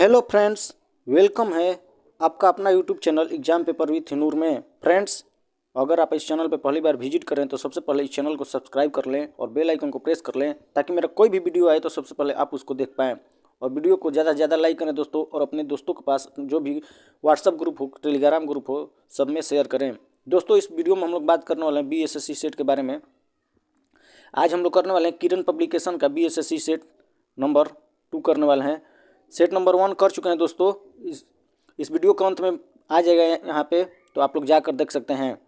Hello friends, welcome है आपका अपना YouTube channel exam paper with Noor में। फ्रेंड्स, अगर आप इस चैनल पर पहली बार विजिट करें तो सबसे पहले इस चैनल को सब्सक्राइब कर लें और बेल आइकन को प्रेस कर लें ताकि मेरा कोई भी वीडियो आए तो सबसे पहले आप उसको देख पाएँ। और वीडियो को ज़्यादा से ज़्यादा लाइक करें दोस्तों, और अपने दोस्तों के पास जो भी व्हाट्सअप ग्रुप हो, टेलीग्राम ग्रुप हो, सब में शेयर करें। दोस्तों, इस वीडियो में हम लोग बात करने वाले हैं BSSC सेट के बारे में। आज हम लोग करने वाले हैं किरण पब्लिकेशन का BSSC सेट नंबर 2 करने वाले हैं। सेट नंबर 1 कर चुके हैं दोस्तों। इस वीडियो के अंत में आ जाएगा यहाँ पे, तो आप लोग जाकर देख सकते हैं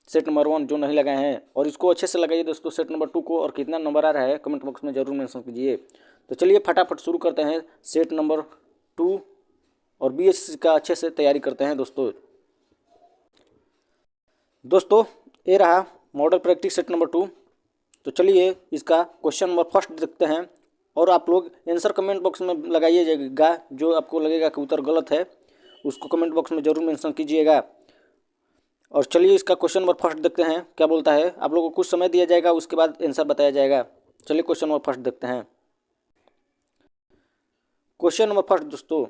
सेट नंबर 1 जो नहीं लगाए हैं, और इसको अच्छे से लगाइए दोस्तों सेट नंबर 2 को। और कितना नंबर आ रहा है कमेंट बॉक्स में जरूर मेंशन कीजिए। तो चलिए फटाफट शुरू करते हैं सेट नंबर 2 और BSSC का अच्छे से तैयारी करते हैं दोस्तों ये रहा मॉडल प्रैक्टिस सेट नंबर 2। तो चलिए इसका क्वेश्चन नंबर फर्स्ट देखते हैं, और आप लोग आंसर कमेंट बॉक्स में लगाइएगा। जो आपको लगेगा कि उत्तर गलत है उसको कमेंट बॉक्स में जरूर मेंशन कीजिएगा। और चलिए इसका क्वेश्चन नंबर फर्स्ट देखते हैं क्या बोलता है। आप लोगों को कुछ समय दिया जाएगा, उसके बाद आंसर बताया जाएगा। चलिए क्वेश्चन नंबर फर्स्ट देखते हैं। क्वेश्चन नंबर फर्स्ट दोस्तों,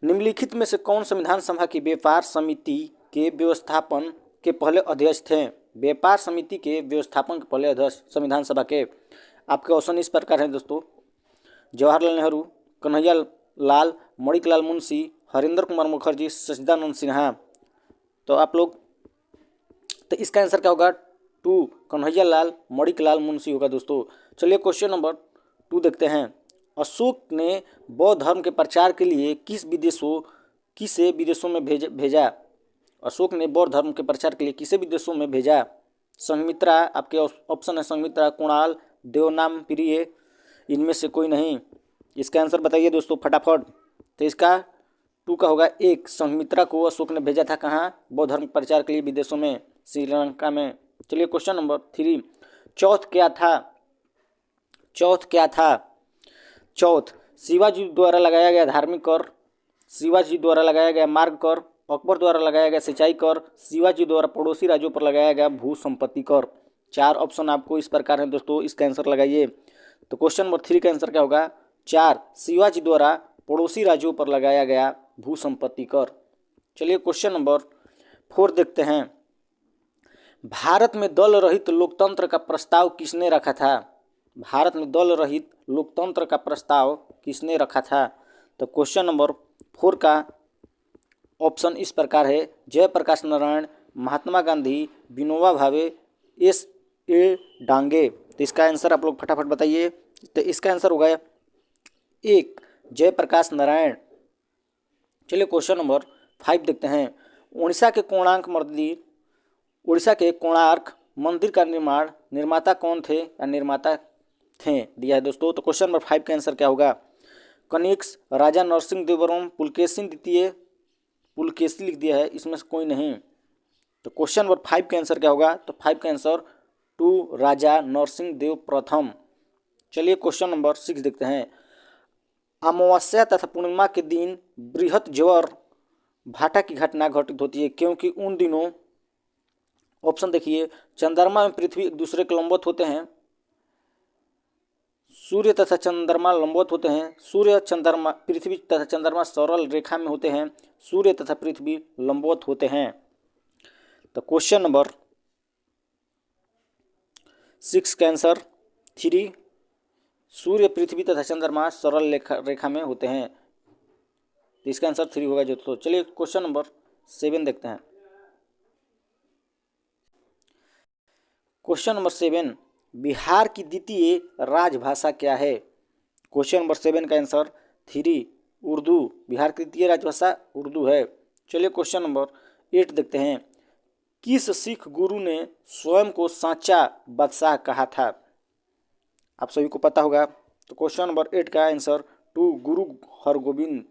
निम्नलिखित में से कौन संविधान सभा की व्यापार समिति के व्यवस्थापन के पहले अध्यक्ष थे? व्यापार समिति के व्यवस्थापन के पहले अध्यक्ष संविधान सभा के आपके ऑप्शन इस प्रकार हैं दोस्तों: जवाहरलाल नेहरू, कन्हैया लाल, मणिकलाल मुंशी, हरिंदर कुमार मुखर्जी, सच्चिदानंद सिन्हा। तो आप लोग तो इसका आंसर क्या होगा? 2 कन्हैया लाल मणिकलाल मुंशी होगा दोस्तों। चलिए क्वेश्चन नंबर 2 देखते हैं। अशोक ने बौद्ध धर्म के प्रचार के लिए किसे विदेशों में भेजा? अशोक ने बौद्ध धर्म के प्रचार के लिए किसे विदेशों में भेजा? संघमित्रा, आपके ऑप्शन है संघमित्रा, कुणाल, देवनामप्रिय, इनमें से कोई नहीं। इसका आंसर बताइए दोस्तों फटाफट। तो इसका 2 का होगा 1 संघमित्रा को अशोक ने भेजा था कहाँ? बौद्ध धर्म प्रचार के लिए विदेशों में, श्रीलंका में। चलिए क्वेश्चन नंबर 3, चौथ क्या था? चौथ शिवाजी द्वारा लगाया गया धार्मिक कर, शिवाजी द्वारा लगाया गया मार्ग कर, अकबर द्वारा लगाया गया सिंचाई कर, शिवाजी द्वारा पड़ोसी राज्यों पर लगाया गया भू संपत्ति कर। 4 ऑप्शन आपको इस प्रकार है दोस्तों, इसका आंसर लगाइए। तो क्वेश्चन नंबर 3 का आंसर क्या होगा? 4 शिवाजी द्वारा पड़ोसी राज्यों पर लगाया गया भू संपत्ति कर। चलिए क्वेश्चन नंबर 4 देखते हैं। भारत में दल रहित लोकतंत्र का प्रस्ताव किसने रखा था? भारत में दल रहित लोकतंत्र का प्रस्ताव किसने रखा था? तो क्वेश्चन नंबर 4 का ऑप्शन इस प्रकार है: जयप्रकाश नारायण, महात्मा गांधी, विनोबा भावे, S.A. डांगे। तो इसका आंसर आप लोग फटाफट बताइए। तो इसका आंसर होगा 1 जयप्रकाश नारायण। चलिए क्वेश्चन नंबर 5 देखते हैं। उड़ीसा के कोणार्क मंदिर का निर्माता कौन थे या निर्माता थे दिया है दोस्तों। तो क्वेश्चन नंबर 5 का आंसर क्या होगा? कनिष्क, राजा नरसिंह देव वर्मन, पुलकेशी द्वितीय, पुलकेशी लिख दिया है, इसमें से कोई नहीं। तो क्वेश्चन नंबर 5 का आंसर क्या होगा? तो 5 का आंसर 2 राजा नरसिंह देव प्रथम। चलिए क्वेश्चन नंबर 6 देखते हैं। अमावस्या तथा पूर्णिमा के दिन बृहत ज्वर भाटा की घटना घटित होती है क्योंकि उन दिनों ऑप्शन देखिए: चंद्रमा एवं पृथ्वी एक दूसरे के लंबवत होते हैं, सूर्य तथा चंद्रमा लंबवत होते हैं, पृथ्वी तथा चंद्रमा सरल रेखा में होते हैं, सूर्य तथा पृथ्वी लंबवत होते हैं। तो क्वेश्चन नंबर 6 का आंसर 3 सूर्य, पृथ्वी तथा चंद्रमा सरल रेखा में होते हैं। तो इसका आंसर 3 होगा जो। तो चलिए क्वेश्चन नंबर 7 देखते हैं। क्वेश्चन नंबर 7, बिहार की द्वितीय राजभाषा क्या है? क्वेश्चन नंबर 7 का आंसर 3 उर्दू। बिहार की द्वितीय राजभाषा उर्दू है। चलिए क्वेश्चन नंबर 8 देखते हैं। किस सिख गुरु ने स्वयं को साचा बादशाह कहा था? आप सभी को पता होगा। तो क्वेश्चन नंबर 8 का आंसर 2 गुरु हरगोविंद।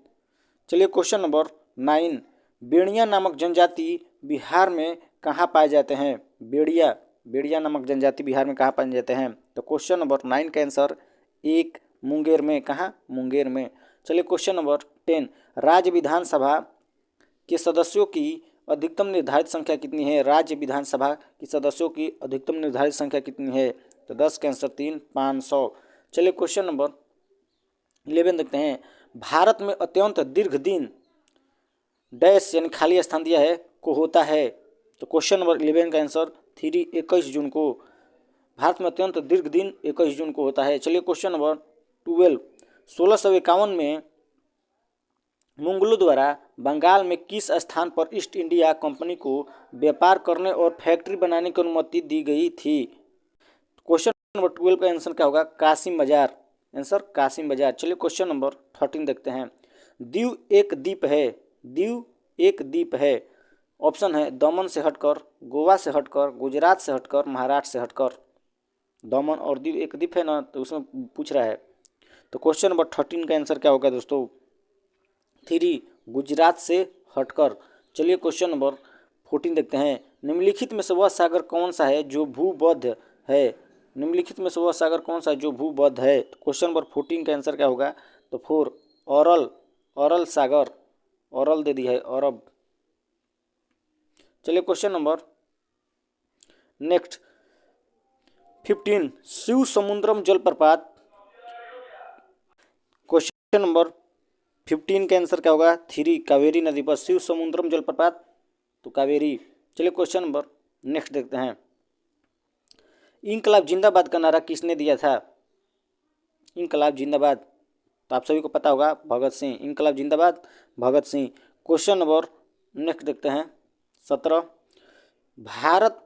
चलिए क्वेश्चन नंबर 9, बेड़िया नामक जनजाति बिहार में कहाँ पाए जाते हैं? बेड़िया नामक जनजाति बिहार में कहाँ पाए जाते हैं? तो क्वेश्चन नंबर 9 का आंसर 1 मुंगेर में। कहाँ? मुंगेर में। चलिए क्वेश्चन नंबर 10, राज्य विधानसभा के सदस्यों की अधिकतम निर्धारित संख्या कितनी है? राज्य विधानसभा की सदस्यों की अधिकतम निर्धारित संख्या कितनी है? तो 10 का आंसर 3 500। चलिए क्वेश्चन नंबर 11 देखते हैं। भारत में अत्यंत दीर्घ दिन डैश यानी खाली स्थान दिया है को होता है। तो क्वेश्चन नंबर 11 का आंसर 21 जून को। भारत में अत्यंत दीर्घ दिन 21 जून को होता है। चलिए क्वेश्चन नंबर 12, 1651 में मुगलों द्वारा बंगाल में किस स्थान पर ईस्ट इंडिया कंपनी को व्यापार करने और फैक्ट्री बनाने की अनुमति दी गई थी? क्वेश्चन नंबर 12 का आंसर क्या होगा? कासिम बाजार। आंसर कासिम बाजार। चलिए क्वेश्चन नंबर 13 देखते हैं। दीव एक द्वीप है। दीव एक द्वीप है। ऑप्शन है दमन से हटकर, गोवा से हटकर, गुजरात से हटकर, महाराष्ट्र से हटकर। दमन और दीव एक द्वीप है ना, तो उसमें पूछ रहा है। तो क्वेश्चन नंबर 13 का आंसर क्या होगा दोस्तों? 3 गुजरात से हटकर। चलिए क्वेश्चन नंबर 14 देखते हैं। निम्नलिखित में से वह सागर कौन सा है जो भूबद्ध है? निम्नलिखित में से वह सागर कौन सा है जो भूबद्ध है? तो क्वेश्चन नंबर 14 का आंसर क्या होगा? तो 4 अरल, अरल सागर। अरल दे दी है, अरब। चलिए क्वेश्चन नंबर नेक्स्ट 15 शिव समुद्रम जलप्रपात। क्वेश्चन नंबर 15 का आंसर क्या होगा? 3 कावेरी नदी पर शिव समुद्रम जलप्रपात, तो कावेरी। चलिए क्वेश्चन नंबर नेक्स्ट देखते हैं। इंकलाब जिंदाबाद का नारा किसने दिया था? इंकलाब जिंदाबाद, तो आप सभी को पता होगा, भगत सिंह। इंकलाब जिंदाबाद, Bhagat Singh. Question number next देखते हैं 17, भारत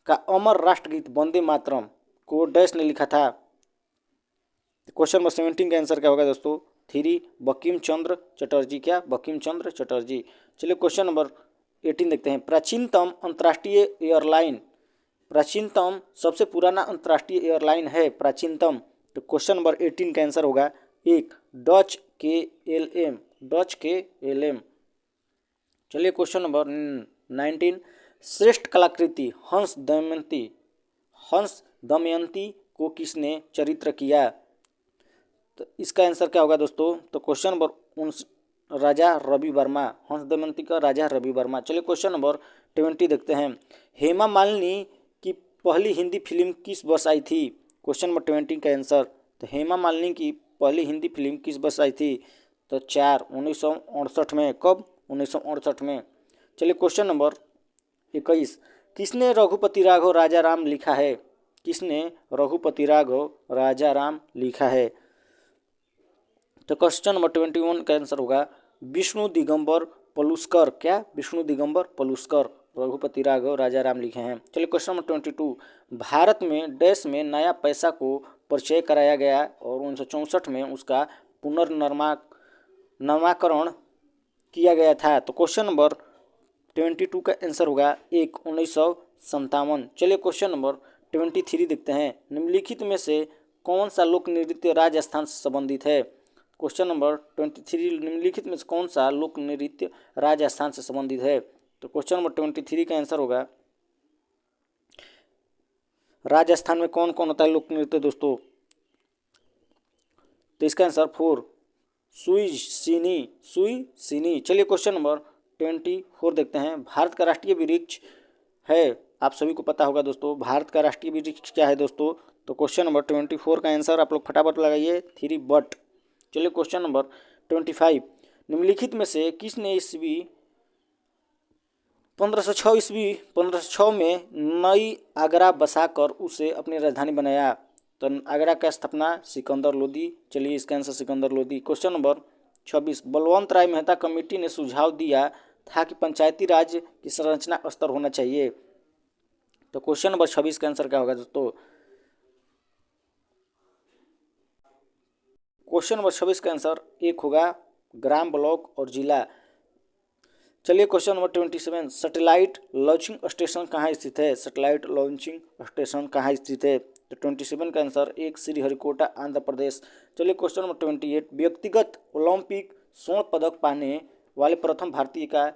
का अमर राष्ट्रगीत वंदे मातरम को डैश ने लिखा था? क्वेश्चन नंबर 17 का आंसर क्या होगा दोस्तों? 3 बंकिम चंद्र चटर्जी। क्या? बंकिम चंद्र चटर्जी। चलिए क्वेश्चन नंबर 18 देखते हैं। प्राचीनतम अंतर्राष्ट्रीय एयरलाइन, प्राचीनतम सबसे पुराना अंतर्राष्ट्रीय एयरलाइन है प्राचीनतम, तो क्वेश्चन नंबर 18 का आंसर होगा 1 डच KLM, डच KLM। चलिए क्वेश्चन नंबर 19, श्रेष्ठ कलाकृति हंस दमयंती, हंस दमयंती को किसने चरित्र किया? तो इसका आंसर क्या होगा दोस्तों? तो क्वेश्चन नंबर राजा रवि वर्मा। हंस दमयंती का राजा रवि वर्मा। चलिए क्वेश्चन नंबर 20 देखते हैं। हेमा मालिनी की पहली हिंदी फिल्म किस वर्ष आई थी? क्वेश्चन नंबर 20 का आंसर, तो हेमा मालिनी की पहली हिंदी फिल्म किस वर्ष आई थी? तो 4 1968 में। कब? 1968 में। चलिए क्वेश्चन नंबर 21, किसने रघुपति राघव राजा राम लिखा है? किसने रघुपति राघव राजा राम लिखा है? तो क्वेश्चन नंबर 21 का आंसर होगा विष्णु दिगंबर पलुस्कर। क्या? विष्णु दिगंबर पलुस्कर रघुपति राघव राजा राम लिखे हैं। चलिए क्वेश्चन नंबर 22, भारत में डैश में नया पैसा को परिचय कराया गया और 1964 में उसका पुनर्नामकरण किया गया था? तो क्वेश्चन नंबर 22 का आंसर होगा 1 1957। चलिए क्वेश्चन नंबर 23 देखते हैं। निम्नलिखित में से कौन सा लोक नृत्य राजस्थान से संबंधित है? क्वेश्चन नंबर 23, निम्नलिखित में से कौन सा लोक नृत्य राजस्थान से संबंधित है? तो क्वेश्चन नंबर 23 का आंसर होगा, राजस्थान में कौन कौन होता है लोक नृत्य दोस्तों? तो इसका आंसर 4 सुई सीनी, सुई सीनी। चलिए क्वेश्चन नंबर 24 देखते हैं। भारत का राष्ट्रीय वृक्ष है, आप सभी को पता होगा दोस्तों, भारत का राष्ट्रीय वृक्ष क्या है दोस्तों? तो क्वेश्चन नंबर 24 का आंसर आप लोग फटाफट लगाइए, 3 बट। चलिए क्वेश्चन नंबर 25, निम्नलिखित में से किसने ईस्वी 1506 में नई आगरा बसाकर उसे अपनी राजधानी बनाया? तो आगरा का स्थापना सिकंदर लोदी। चलिए इसका answer Sikandar Lodi. Question number 26, Balwant Rai Mehta committee ने सुझाव दिया था कि पंचायती राज की संरचना स्तर होना चाहिए? तो क्वेश्चन नंबर 26 का आंसर क्या होगा दोस्तों? क्वेश्चन नंबर 26 का आंसर 1 होगा ग्राम, ब्लॉक और जिला। चलिए question number 27, satellite launching station कहाँ स्थित है? सैटेलाइट लॉन्चिंग स्टेशन कहाँ स्थित है? तो 27 का आंसर 1 श्रीहरिकोटा, आंध्र प्रदेश। चलिए क्वेश्चन नंबर 28, व्यक्तिगत ओलंपिक स्वर्ण पदक पाने वाले प्रथम भारतीय का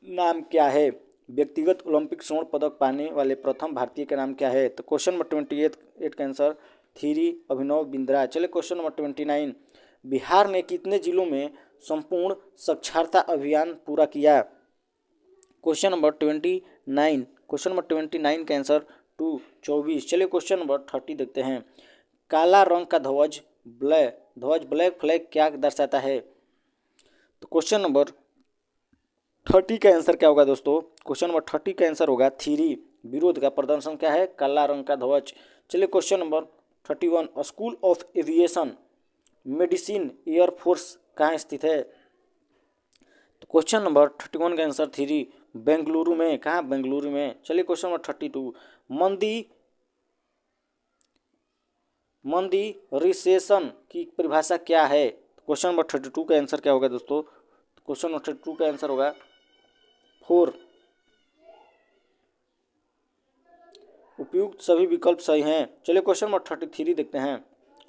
नाम क्या है? व्यक्तिगत ओलंपिक स्वर्ण पदक पाने वाले प्रथम भारतीय का नाम क्या है? तो क्वेश्चन नंबर 28 का आंसर 3 अभिनव बिंद्रा। चलिए क्वेश्चन नंबर 29, बिहार ने कितने जिलों में संपूर्ण साक्षरता अभियान पूरा किया? क्वेश्चन नंबर 29, क्वेश्चन नंबर 29 का आंसर 2 24। चलिए क्वेश्चन नंबर 30 देखते हैं। काला रंग का ध्वज ध्वज ब्लैक फ्लैग क्या दर्शाता है? तो क्वेश्चन नंबर 30 का आंसर क्या होगा दोस्तों? क्वेश्चन नंबर 30 का आंसर होगा थ्री। विरोध का प्रदर्शन क्या है? काला रंग का ध्वज। चलिए question number 31, school of aviation medicine air force कहाँ स्थित है? तो क्वेश्चन नंबर 31 का आंसर थ्री, बेंगलुरु में। कहाँ? बेंगलुरु में। चलिए क्वेश्चन नंबर 32, मंदी रिसेशन की परिभाषा क्या है? क्वेश्चन नंबर 32 का आंसर क्या होगा दोस्तों? क्वेश्चन नंबर 32 का आंसर होगा 4। उपयुक्त सभी विकल्प सही हैं। चलिए क्वेश्चन नंबर 33 देखते हैं।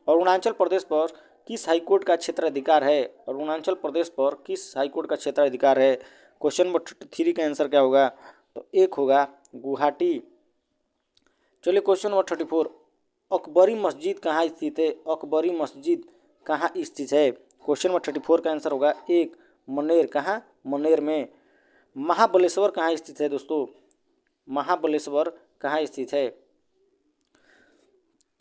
अरुणाचल प्रदेश पर किस हाईकोर्ट का क्षेत्राधिकार है? अरुणाचल प्रदेश पर किस हाईकोर्ट का क्षेत्राधिकार है? क्वेश्चन नंबर 33 का आंसर क्या होगा? तो एक होगा गुवाहाटी। चलिए क्वेश्चन नंबर 34, अकबरी मस्जिद कहाँ स्थित है? अकबरी मस्जिद कहाँ स्थित है? क्वेश्चन नंबर 34 का आंसर होगा एक, मनेर। कहाँ? मनेर में। महाबलेश्वर कहाँ स्थित है दोस्तों? महाबलेश्वर कहाँ स्थित है?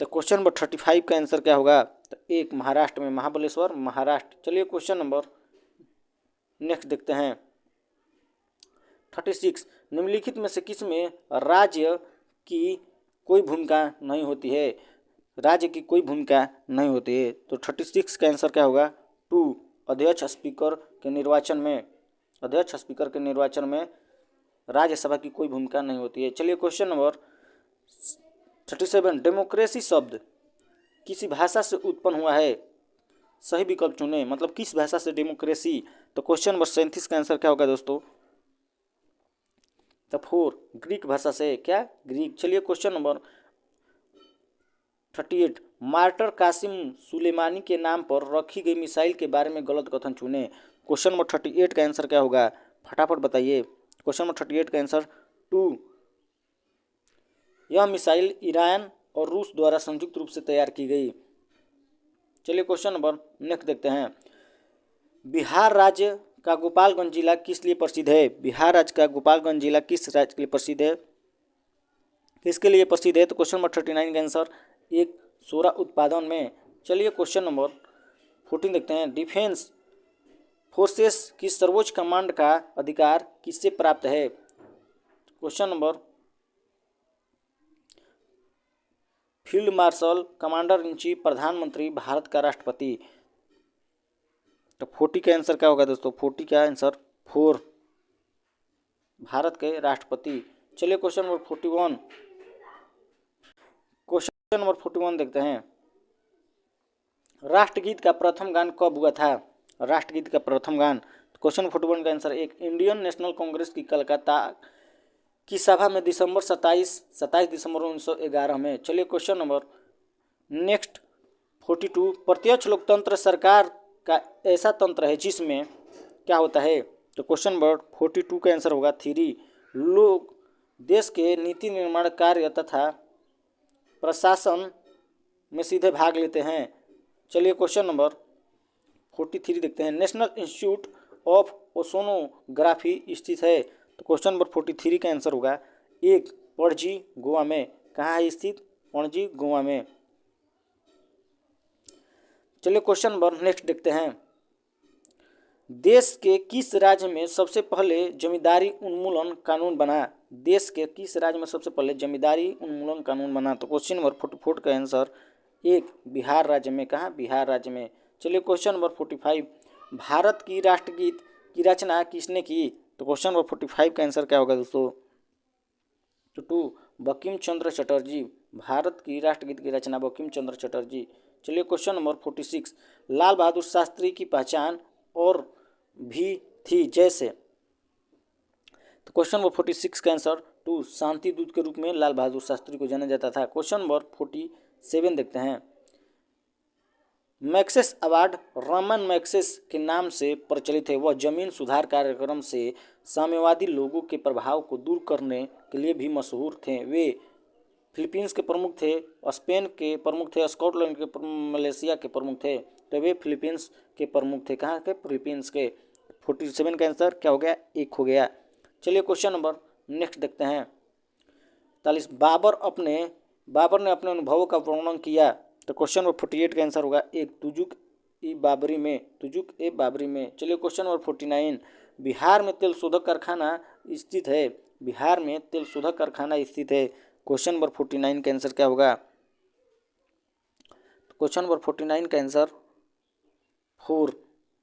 तो क्वेश्चन नंबर 35 का आंसर क्या होगा? तो एक, महाराष्ट्र में। महाबलेश्वर महाराष्ट्र। चलिए क्वेश्चन नंबर नेक्स्ट देखते हैं। 36, निम्नलिखित में से किस में राज्य की कोई भूमिका नहीं होती है? राज्य की कोई भूमिका नहीं होती है। तो 36 का आंसर क्या होगा? टू, अध्यक्ष स्पीकर के निर्वाचन में। अध्यक्ष स्पीकर के निर्वाचन में राज्यसभा की कोई भूमिका नहीं होती है। चलिए क्वेश्चन नंबर 37, डेमोक्रेसी शब्द किसी भाषा से उत्पन्न हुआ है? सही विकल्प चुने, मतलब किस भाषा से डेमोक्रेसी? तो क्वेश्चन नंबर 37 का आंसर क्या होगा दोस्तों? तो 4, ग्रीक भाषा से। क्या? ग्रीक। चलिए question number 38, martyr Qasem Soleimani के नाम पर रखी गई मिसाइल के बारे में गलत कथन चुने। क्वेश्चन नंबर 38 का आंसर क्या होगा? फटाफट बताइए। क्वेश्चन नंबर 38 का आंसर 2, यह मिसाइल ईरान और रूस द्वारा संयुक्त रूप से तैयार की गई। चलिए क्वेश्चन नंबर नेक्स्ट देखते हैं। बिहार राज्य का गोपालगंज जिला किस लिए प्रसिद्ध है? बिहार राज्य का गोपालगंज जिला किस राज्य के लिए प्रसिद्ध है? किसके लिए प्रसिद्ध है? तो क्वेश्चन नंबर 39 का आंसर एक, सोरा उत्पादन में। चलिए क्वेश्चन नंबर 14 देखते हैं। डिफेंस फोर्सेस की सर्वोच्च कमांड का अधिकार किससे प्राप्त है? Question number field marshal, commander in chief, प्रधानमंत्री, भारत का राष्ट्रपति। तो 40 का आंसर क्या होगा दोस्तों? 40 का आंसर 4, भारत के राष्ट्रपति। चलिए क्वेश्चन नंबर 41, क्वेश्चन नंबर 41 देखते हैं। राष्ट्रगीत का प्रथम गान कब हुआ था? राष्ट्रगीत का प्रथम गान। क्वेश्चन 41 का आंसर एक, इंडियन नेशनल कांग्रेस की कलकत्ता की सभा में दिसंबर 27 दिसंबर 1911 में। चलिए क्वेश्चन नंबर नेक्स्ट 42, प्रत्यक्ष लोकतंत्र सरकार का ऐसा तंत्र है जिसमें क्या होता है? तो क्वेश्चन नंबर 42 का आंसर होगा 3, लोग देश के नीति निर्माण कार्य तथा प्रशासन में सीधे भाग लेते हैं। चलिए क्वेश्चन नंबर 43 देखते हैं। नेशनल इंस्टीट्यूट ऑफ ओशोनोग्राफी स्थित है। तो क्वेश्चन नंबर 43 का आंसर होगा एक, पणजी गोवा में। कहाँ है स्थित? पणजी गोवा में। चलिए क्वेश्चन नंबर नेक्स्ट देखते हैं। देश के किस राज्य में सबसे पहले जमींदारी उन्मूलन कानून बना? देश के किस राज्य में सबसे पहले जमींदारी उन्मूलन कानून बना? तो क्वेश्चन नंबर 44 का आंसर एक, बिहार राज्य में। कहाँ? बिहार राज्य में। चलिए क्वेश्चन नंबर 45, भारत की राष्ट्रगीत की रचना किसने की? तो क्वेश्चन नंबर 45 का आंसर क्या होगा दोस्तों? तो 2, बंकिम चंद्र चटर्जी। भारत की राष्ट्रगीत की रचना बंकिम चंद्र चटर्जी। चलिए क्वेश्चन नंबर 46, लाल बहादुर शास्त्री की पहचान और भी थी जैसे। तो क्वेश्चन नंबर 46 का आंसर 2, शांति दूत के रूप में लाल बहादुर शास्त्री को जाना जाता था। क्वेश्चन नंबर 47 देखते हैं। मैक्सेस अवार्ड रमन मैक्सेस के नाम से प्रचलित है। वह जमीन सुधार कार्यक्रम से साम्यवादी लोगों के प्रभाव को दूर करने के लिए भी मशहूर थे। वे फिलीपींस के प्रमुख थे, स्पेन के प्रमुख थे, स्कॉटलैंड के, मलेशिया के प्रमुख थे। तो वे फिलीपींस के प्रमुख थे। कहाँ के? फिलीपींस के। 47 का आंसर क्या हो गया? एक हो गया। चलिए क्वेश्चन नंबर नेक्स्ट देखते हैं। 43, बाबर ने अपने अनुभवों का वर्णन किया। तो क्वेश्चन नंबर 48 का आंसर होगा एक तुजुक ए बाबरी में। चलिए क्वेश्चन नंबर 49, बिहार में तेल शोधक कारखाना स्थित है। बिहार में तेल शोधक कारखाना स्थित है। क्वेश्चन नंबर 49 का आंसर क्या होगा? क्वेश्चन नंबर 49 का आंसर 4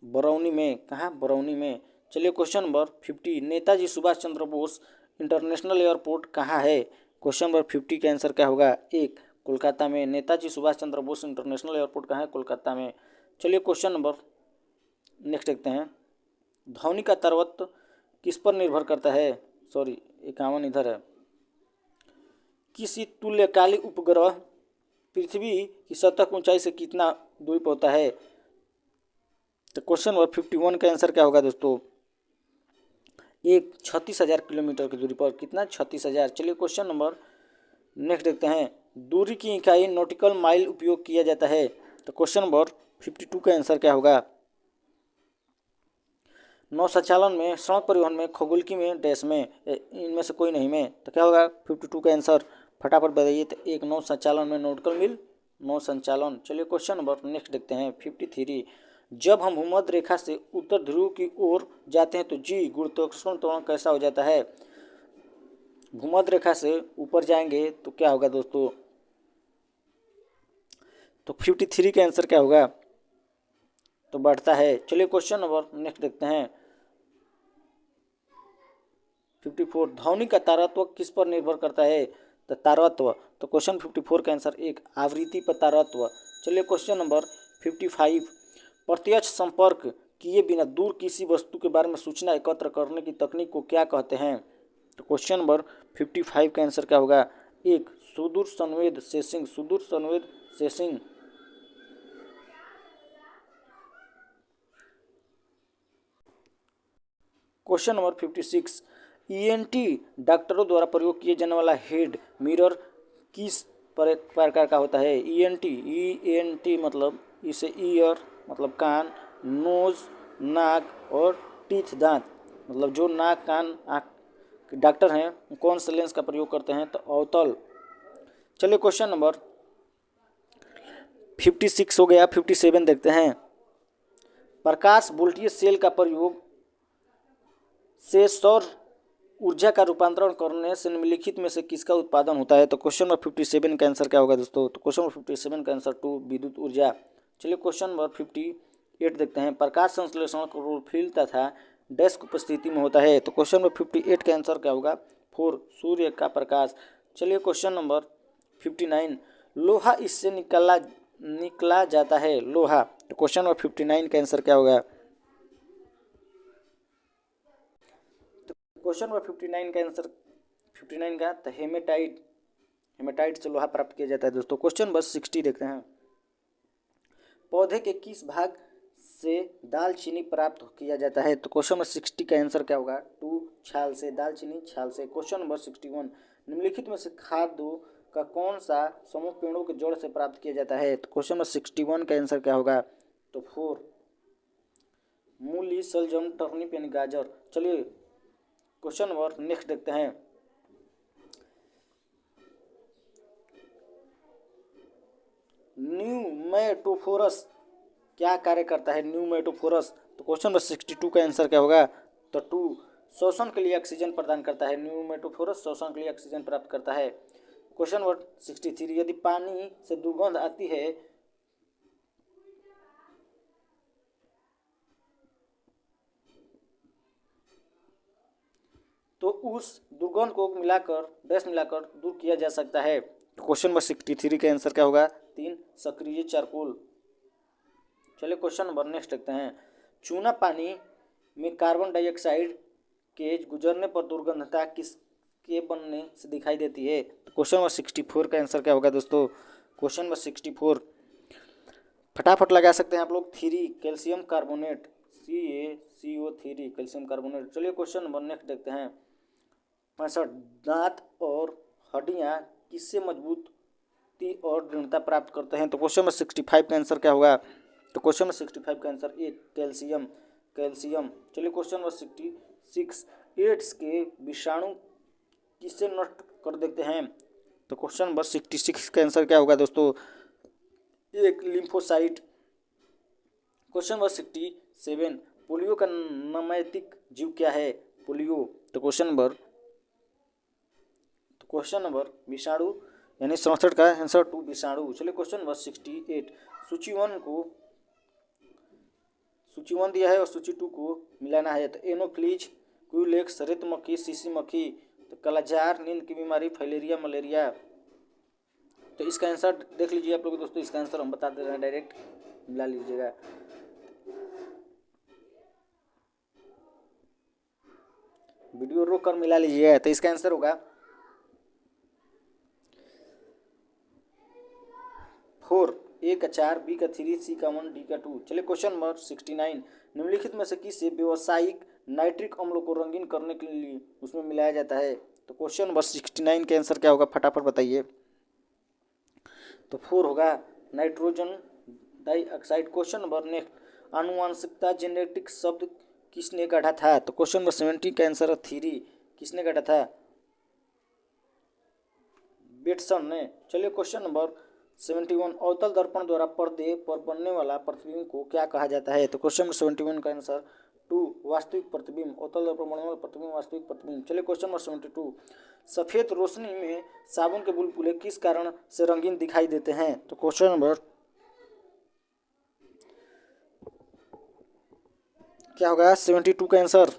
बरौनी में। कहाँ? बरौनी में। चलिए question number 50, Netaji Subhash Chandra Bose international airport कहाँ है? क्वेश्चन नंबर 50 का आंसर क्या होगा? एक कोलकाता में। नेताजी सुभाष चंद्र बोस इंटरनेशनल एयरपोर्ट कहाँ है? कोलकाता में। चलिए क्वेश्चन नंबर नेक्स्ट देखते हैं। ध्वनि का तरवत्व किस पर निर्भर करता है? 51 इधर है। किसी तुल्यकालिक उपग्रह पृथ्वी की सतह की ऊंचाई से कितना दूरी पर होता है? तो क्वेश्चन नंबर 51 का आंसर क्या होगा दोस्तों? एक 36,000 किलोमीटर की दूरी पर। कितना? 36,000। चलिए क्वेश्चन नंबर नेक्स्ट देखते हैं। दूरी की इकाई नॉटिकल माइल उपयोग किया जाता है। तो क्वेश्चन नंबर 52 का आंसर क्या होगा? नौ संचालन में, सड़क परिवहन में, खगोलिकी में, डैश में, इनमें से कोई नहीं में। तो क्या होगा 52 का आंसर? फटाफट बताइए। तो एक नौ संचालन में, नॉटिकल मील नौ संचालन। चलिए क्वेश्चन नंबर नेक्स्ट देखते हैं 53, जब हम भूमध्य रेखा से उत्तर ध्रुव की ओर जाते हैं तो जी गुरुत्वाकर्षण त्वरण कैसा हो जाता है? भूमध्य रेखा से ऊपर जाएंगे तो क्या होगा दोस्तों? तो 53 का आंसर क्या होगा? तो बढ़ता है। चलिए क्वेश्चन नंबर नेक्स्ट देखते हैं 54, ध्वनि का तारतम्य किस पर निर्भर करता है? तो तारतम्य। तो क्वेश्चन 54 का आंसर एक आवृत्ति पर तारतम्य। चलिए क्वेश्चन नंबर 55, प्रत्यक्ष संपर्क किए बिना दूर किसी वस्तु के बारे में सूचना एकत्र करने की तकनीक को क्या कहते हैं? तो क्वेश्चन नंबर 55 का आंसर क्या होगा? एक सुदूर संवेद सेंसिंग। सुदूर संवेद सेंसिंग। क्वेश्चन नंबर 56, ईएनटी डॉक्टरों द्वारा प्रयोग किए जाने वाला हेड मिरर किस प्रकार का होता है? ईएनटी मतलब इसे ईयर मतलब कान, नोज नाक और टीथ दांत मतलब जो नाक कान आँख डॉक्टर हैं कौन से लेंस का प्रयोग करते हैं? तो अवतल। चलिए क्वेश्चन नंबर 56 हो गया। 57 देखते हैं। प्रकाश वोल्टीय सेल का प्रयोग से सौर ऊर्जा का रूपांतरण करने से निम्नलिखित में से किसका उत्पादन होता है? तो क्वेश्चन नंबर 57 का आंसर क्या होगा दोस्तों? तो क्वेश्चन नंबर 57 का आंसर 2 विद्युत ऊर्जा। चलिए क्वेश्चन नंबर 58 देखते हैं। प्रकाश संश्लेषण क्लोरोफिल तथा डैश की उपस्थिति में होता है। तो क्वेश्चन नंबर 58 का आंसर क्या होगा? 4 सूर्य का प्रकाश। चलिए क्वेश्चन नंबर 59, लोहा इससे निकला जाता है। लोहा। तो क्वेश्चन नंबर 59 का आंसर क्या होगा? क्वेश्चन नंबर 59 का आंसर 59 का तो हेमेटाइट से लोहा प्राप्त किया जाता है दोस्तों। क्वेश्चन नंबर 60 देखते हैं। पौधे के किस भाग से दालचीनी प्राप्त किया जाता है? तो क्वेश्चन नंबर 60 का आंसर क्या होगा? 2 छाल से। दालचीनी छाल से। क्वेश्चन नंबर 61, निम्नलिखित में से खाद्यों का कौन सा समूह पेड़ों के जड़ से प्राप्त किया जाता है? तो क्वेश्चन नंबर 61 का आंसर क्या होगा? तो 4 मूली शलजम टर्निप यानी गाजर। चलिए क्वेश्चन नंबर नेक्स्ट देखते हैं। न्यूमेटोफोरस क्या कार्य करता है? न्यूमेटोफोरस। तो क्वेश्चन नंबर 62 का आंसर क्या होगा? तो 2 श्वसन के लिए ऑक्सीजन प्रदान करता है। न्यूमेटोफोरस श्वसन के लिए ऑक्सीजन प्राप्त करता है। क्वेश्चन नंबर 63, यदि पानी से दुर्गंध आती है तो उस दुर्गंध को मिलाकर दूर किया जा सकता है। क्वेश्चन नंबर 63 का आंसर क्या होगा? 3 सक्रिय चारकोल। चलिए क्वेश्चन नंबर नेक्स्ट देखते हैं। चूना पानी में कार्बन डाइऑक्साइड के गुजरने पर दुर्गंधता किसके बनने से दिखाई देती है? तो क्वेश्चन नंबर 64 का आंसर क्या होगा दोस्तों? क्वेश्चन नंबर 64 फटाफट लगा सकते हैं आप लोग। 3 calcium carbonate. CaCO3 calcium carbonate. चलिए क्वेश्चन नंबर नेक्स्ट देखते हैं। 65 दांत और हड्डियां किससे मजबूती और दृढ़ता प्राप्त करते हैं? तो क्वेश्चन नंबर 65 का आंसर क्या होगा? तो क्वेश्चन नंबर 65 का आंसर 1 कैल्शियम। चलिए क्वेश्चन नंबर 66, एड्स के विषाणु किससे नष्ट कर देते हैं? तो क्वेश्चन नंबर 66 का आंसर क्या होगा दोस्तों? एक लिम्फोसाइट। क्वेश्चन नंबर 67, पोलियो का नैमित्तिक जीव क्या है? पोलियो। तो क्वेश्चन नंबर विषाणु, यानी 67 का आंसर 2 विषाणु। चलिए क्वेश्चन नंबर 68, सूची 1 दिया है और सूची 2 को मिलाना है। तो एनोफ्लीज, क्यूलेक्स, रेत मक्खी, सीसी मक्खी, तो कालाजार, नींद की बीमारी, फाइलेरिया, मलेरिया। तो इसका आंसर देख लीजिए आप लोग दोस्तों, इसका आंसर हम बता दे रहे हैं, डायरेक्ट मिला लीजिएगा। वीडियो रोक कर मिला लीजिएगा। तो इसका आंसर होगा 4, ए का 4, बी का 3, सी का 1, डी का 2। चलिए क्वेश्चन नंबर 69, निम्नलिखित में से किसे व्यावसायिक नाइट्रिक अम्लों को रंगीन करने के लिए उसमें मिलाया जाता है? तो क्वेश्चन नंबर 69 का आंसर क्या होगा, फटाफट बताइए। तो 4 होगा nitrogen dioxide. Question number next, आनुवांशिकता जेनेटिक शब्द किसने गढ़ा था? तो क्वेश्चन नंबर 70 का आंसर है 3, किसने गढ़ा था? बेटसन ने। चलिए क्वेश्चन नंबर 71, अवतल दर्पण द्वारा पर्दे पर बनने वाला प्रतिबिंब को क्या कहा जाता है? तो क्वेश्चन नंबर 71 का आंसर 2, वास्तविक प्रतिबिंब। अवतल दर्पण बनने वाला प्रतिबिंब वास्तविक प्रतिबिंब। चलिए क्वेश्चन नंबर 72, सफेद रोशनी में साबुन के बुलबुले किस कारण से रंगीन दिखाई देते हैं? तो क्वेश्चन नंबर क्या होगा 72 का आंसर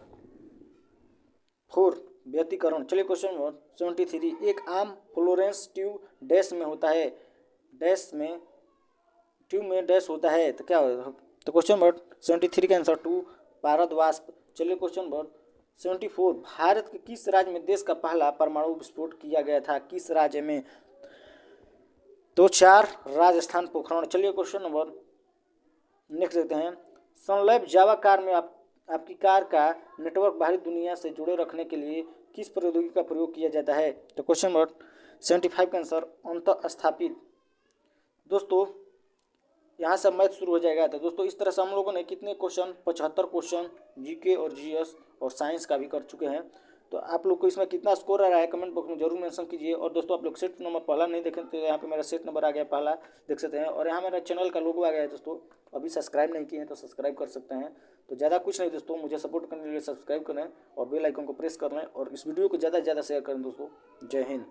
4, व्यतिकरण। चलिए क्वेश्चन नंबर 73, एक आम फ्लोरेंस ट्यूब डैश में होता है, ट्यूब में डैश होता है, तो क्या होगा? तो क्वेश्चन नंबर 73 का आंसर 2, पारद वाष्प। चलिए क्वेश्चन नंबर 74, भारत के किस राज्य में देश का पहला परमाणु विस्फोट किया गया था? किस राज्य में? तो 4, राजस्थान पोखरण। चलिए क्वेश्चन नंबर नेक्स्ट देखते हैं, सनलैब जावा कार में आपकी कार का नेटवर्क बाहरी दुनिया से जुड़े रखने के लिए किस प्रौद्योगिकी का प्रयोग किया जाता है? तो क्वेश्चन नंबर 75 का आंसर अंतः स्थापित। दोस्तों यहाँ से मैथ शुरू हो जाएगा। तो दोस्तों इस तरह से हम लोगों ने कितने क्वेश्चन, 75 क्वेश्चन जीके और जीएस और साइंस का भी कर चुके हैं। तो आप लोग को इसमें कितना स्कोर आ रहा है कमेंट बॉक्स में जरूर मेंशन कीजिए। और दोस्तों आप लोग सेट नंबर पहला नहीं देखें तो यहाँ पे मेरा सेट नंबर आ गया पहला, देख सकते हैं। और यहाँ मेरा चैनल का लोगो आ गया है दोस्तों, अभी सब्सक्राइब नहीं किए हैं तो सब्सक्राइब कर सकते हैं। तो ज़्यादा कुछ नहीं दोस्तों, मुझे सपोर्ट करने के लिए सब्सक्राइब करें और बेल आइकन को प्रेस कर लें और इस वीडियो को ज़्यादा से ज़्यादा शेयर करें दोस्तों। जय हिंद।